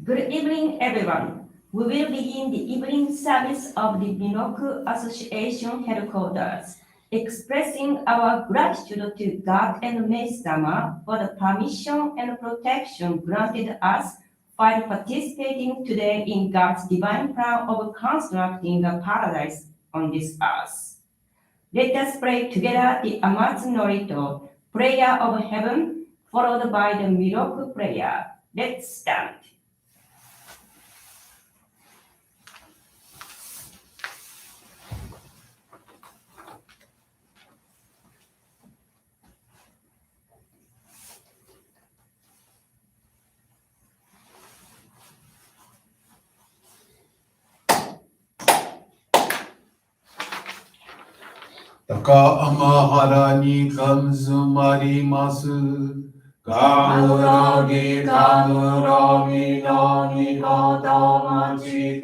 Good evening, everyone. We will begin the evening service of the Miroku Association headquarters, expressing our gratitude to God and Meishu-sama for the permission and protection granted us while participating today in God's divine plan of constructing a paradise on this earth. Let us pray together the Amatsu-Norito, prayer of heaven, followed by the Miroku prayer. Let's stand. 高天原にかむずまります。かむろぎかむろみのみこともちて、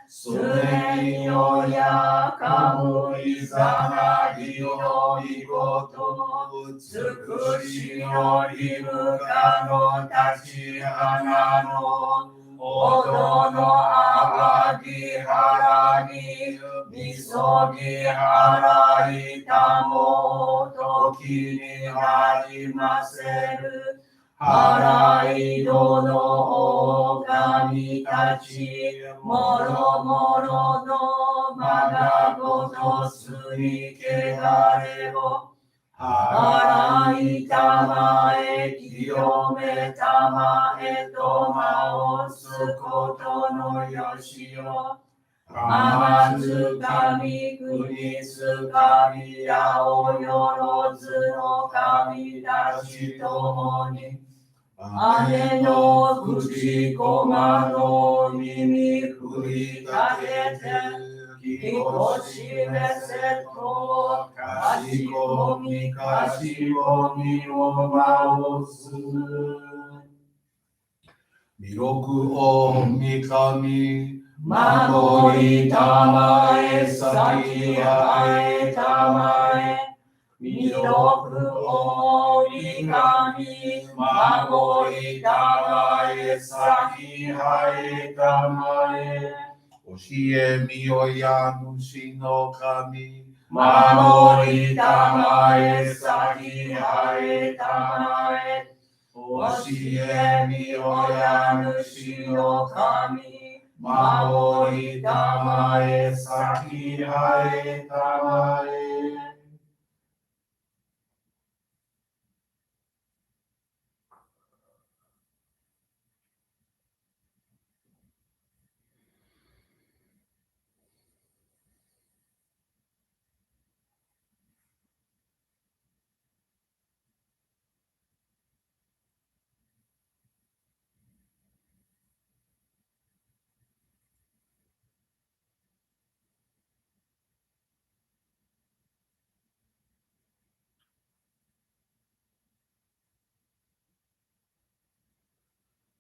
すねにおやかむいざなぎのいこと、つくしのりむかの立ち花の、おどのあがきはらに、みそぎはらいたも時にありませる。はらいどのおかみたち、もろもろのまがごとすにけがれを。はらいたまえ、清めたまえとまおすことのよしを。あまつかみくにつかみやおよろずの神たちともに。姉の口こまの耳振り立てて、きこしめせと、かしこみかしこみをまおす。弥勒おみかみ、守りたまえ、先あえたまえ。弥勒おみかみ、守りたまえ、先あえたまえ。教えみよや主の神、守りたまえ、先あえたまえ。教えみよや主の神、守りたまえ、先あえたまえ。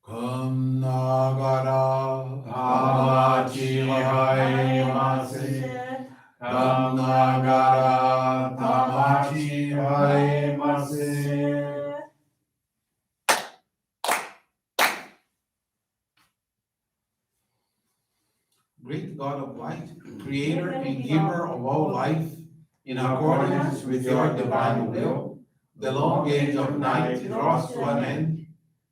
かんながらたまちはえませ。かんながらたまちはえませ。Great God of light, creator and giver of all life, in accordance with your divine will, the long age of night draws to an end.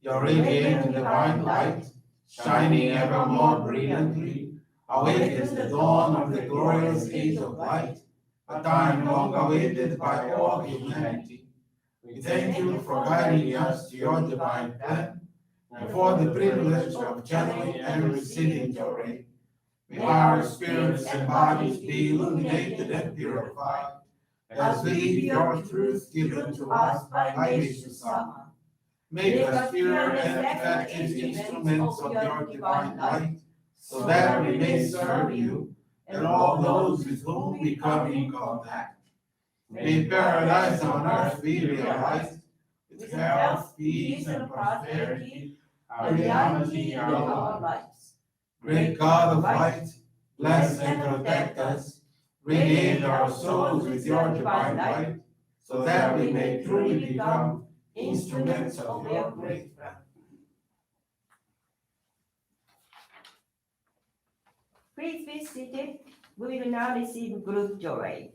Your radiant divine light, shining ever more brilliantly, awakens the dawn of the glorious age of light, a time long awaited by all humanity. We thank you for guiding us to your divine plan, and for the privilege of channeling and receiving Johrei. May our spirits and bodies be illuminated and purified, as we live your truth given to us by Meishu-sama. Make us pure and effective instruments of your divine light, so that we may serve you and all those with whom we come in contact. May paradise on earth be realized, with health, peace, and prosperity, a reality in our lives. Great God of light, bless and protect us, radiate our souls with your divine light, so that we may truly become instruments of your great plan. Please be seated. We will now receive group Johrei.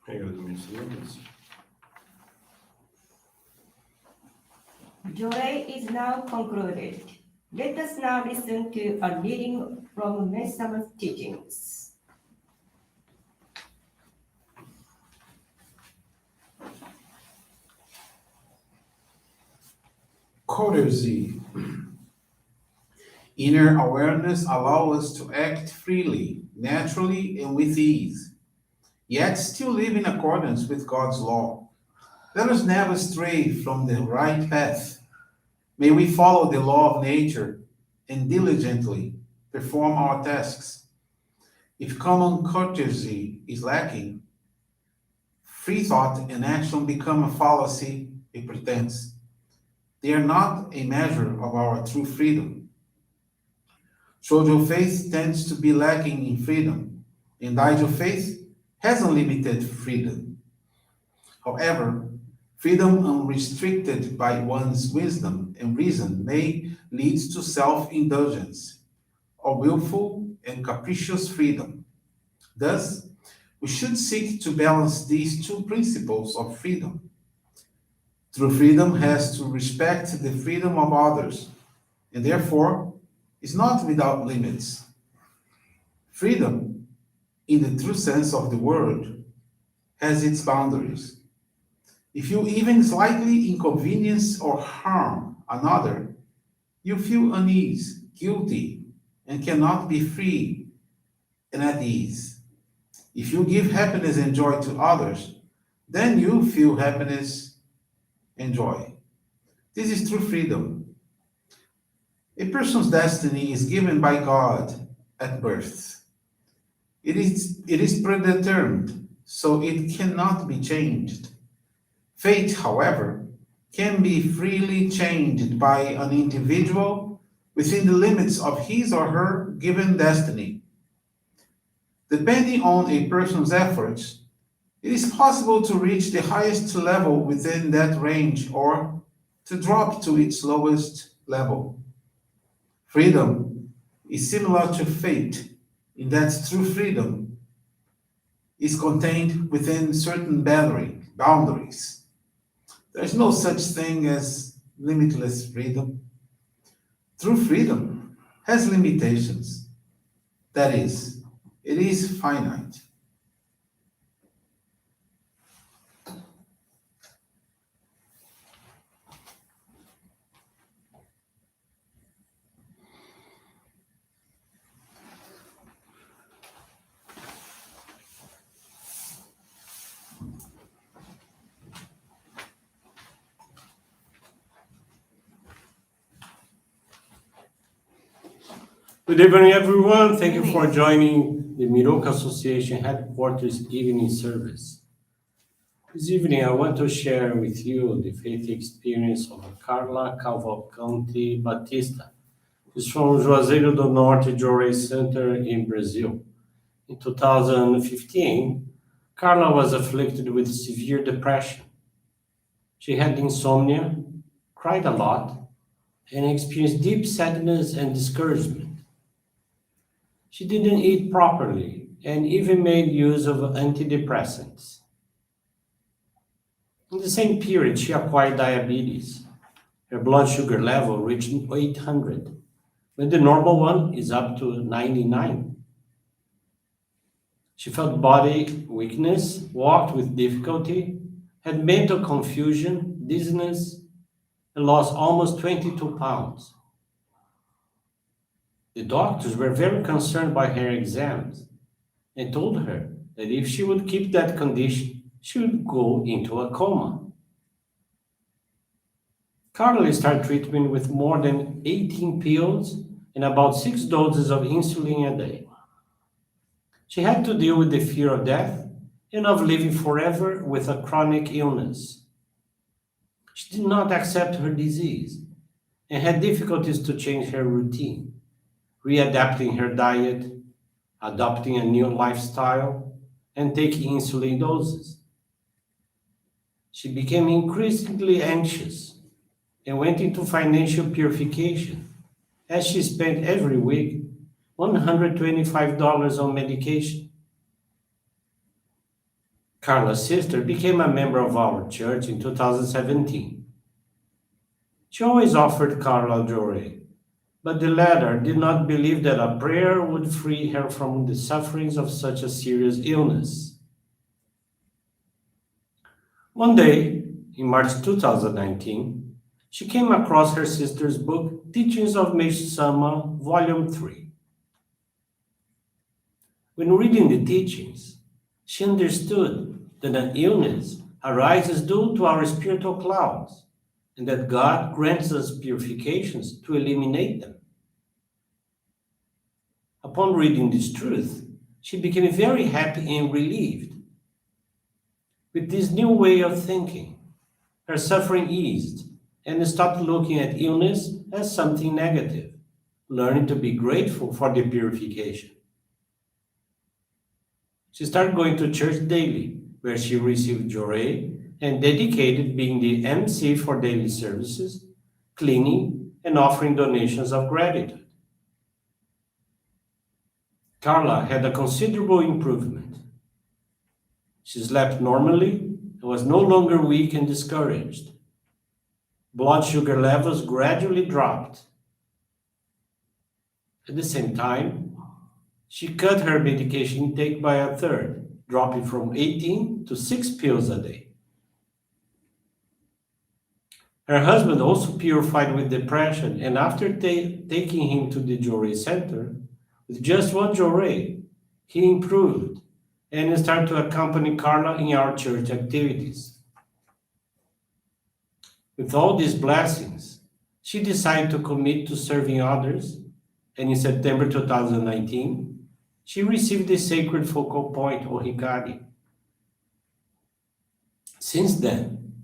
Agradecemos. Johrei is now concluded. Let us now listen to a reading from Meishu-sama's teachings. Courtesy. Inner awareness allows us to act freely, naturally, and with ease, yet still live in accordance with God's law. Let us never stray from the right path. May we follow the law of nature and diligently perform our tasks. If common courtesy is lacking, free thought and action become a fallacy, a pretense. They are not a measure of our true freedom. Shoujo faith tends to be lacking in freedom, and Daijo faith has unlimited freedom. However, freedom unrestricted by one's wisdom and reason may lead to self-indulgence, or willful and capricious freedom. Thus, we should seek to balance these two principles of freedom. True freedom has to respect the freedom of others, and therefore is not without limits. Freedom, in the true sense of the word, has its boundaries. If you even slightly inconvenience or harm another, you feel unease, guilty, and cannot be free and at ease. If you give happiness and joy to others, then you feel happiness and joy. This is true freedom. A person's destiny is given by God at birth. It is predetermined, so it cannot be changed. Fate, however, can be freely changed by an individual within the limits of his or her given destiny. Depending on a person's efforts, it is possible to reach the highest level within that range or to drop to its lowest level. Freedom is similar to fate in that true freedom is contained within certain boundaries. There is no such thing as limitless freedom. True freedom has limitations. That is, it is finite. Good evening, everyone. Thank you for joining the Miroku Association Headquarters Evening Service. This evening, I want to share with you the faith experience of Carla Cavalcante Batista. She's from Juazeiro do Norte Johrei Center in Brazil. In 2015, Carla was afflicted with severe depression. She had insomnia, cried a lot, and experienced deep sadness and discouragement. She didn't eat properly and even made use of antidepressants. In the same period, she acquired diabetes. Her blood sugar level reached 800, when the normal one is up to 99. She felt body weakness, walked with difficulty, had mental confusion, dizziness, and lost almost 22 pounds. The doctors were very concerned by her exams and told her that if she would keep that condition, she would go into a coma. Carly started treatment with more than 18 pills and about 6 doses of insulin a day. She had to deal with the fear of death and of living forever with a chronic illness. She did not accept her disease and had difficulties to change her routine, readapting her diet, adopting a new lifestyle, and taking insulin doses. She became increasingly anxious and went into financial purification as she spent every week $125 on medication. Carla's sister became a member of our church in 2017. She always offered Carla Johrei, but the latter did not believe that a prayer would free her from the sufferings of such a serious illness. One day, in March 2019, she came across her sister's book, Teachings of Meishu-sama, Volume 3. When reading the teachings, she understood that an illness arises due to our spiritual clouds, and that God grants us purifications to eliminate them. Upon reading this truth, she became very happy and relieved. With this new way of thinking, her suffering eased and stopped looking at illness as something negative, learning to be grateful for the purification. She started going to church daily, where she received Johrei and dedicated being the MC for daily services, cleaning, and offering donations of gratitude. Carla had a considerable improvement. She slept normally and was no longer weak and discouraged. Blood sugar levels gradually dropped. At the same time, she cut her medication intake by a third, dropping from 18 to 6 pills a day. Her husband also purified with depression, and after taking him to the Johrei Center, with just one Johrei, he improved and started to accompany Carla in our church activities. With all these blessings, she decided to commit to serving others, and in September 2019, she received the sacred focal point, or Hikari. Since then,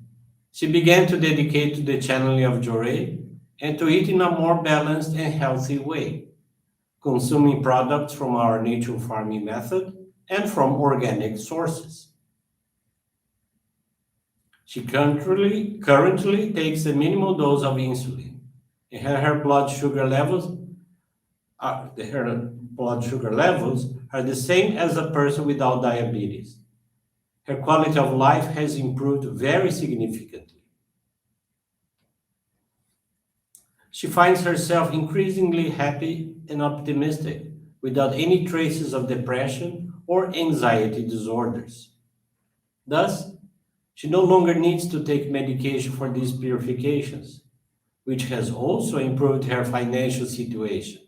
she began to dedicate to the channeling of Johrei and to eat in a more balanced and healthy way, consuming products from our natural farming method and from organic sources. She currently takes a minimal dose of insulin, and her blood sugar levels are the same as a person without diabetes. Her quality of life has improved very significantly. She finds herself increasingly happy and optimistic without any traces of depression or anxiety disorders. Thus, she no longer needs to take medication for these purifications, which has also improved her financial situation.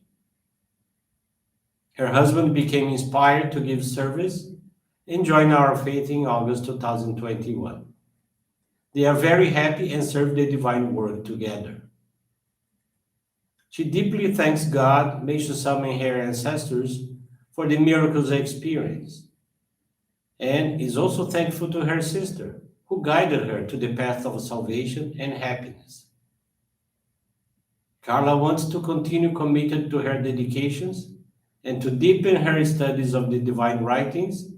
Her husband became inspired to give service and joined our faith in August 2021. They are very happy and serve the divine work together. She deeply thanks God, Meishu-sama, and her ancestors for the miracles experienced, and is also thankful to her sister, who guided her to the path of salvation and happiness. Carla wants to continue committed to her dedications and to deepen her studies of the divine writings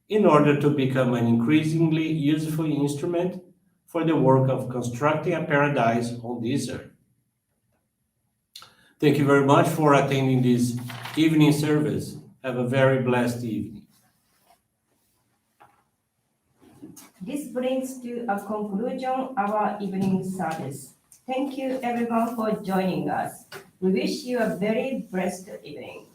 in order to become an increasingly useful instrument for the work of constructing a paradise on this earth. Thank you very much for attending this evening service. Have a very blessed evening. This brings to a conclusion our evening service. Thank you everyone for joining us. We wish you a very blessed evening.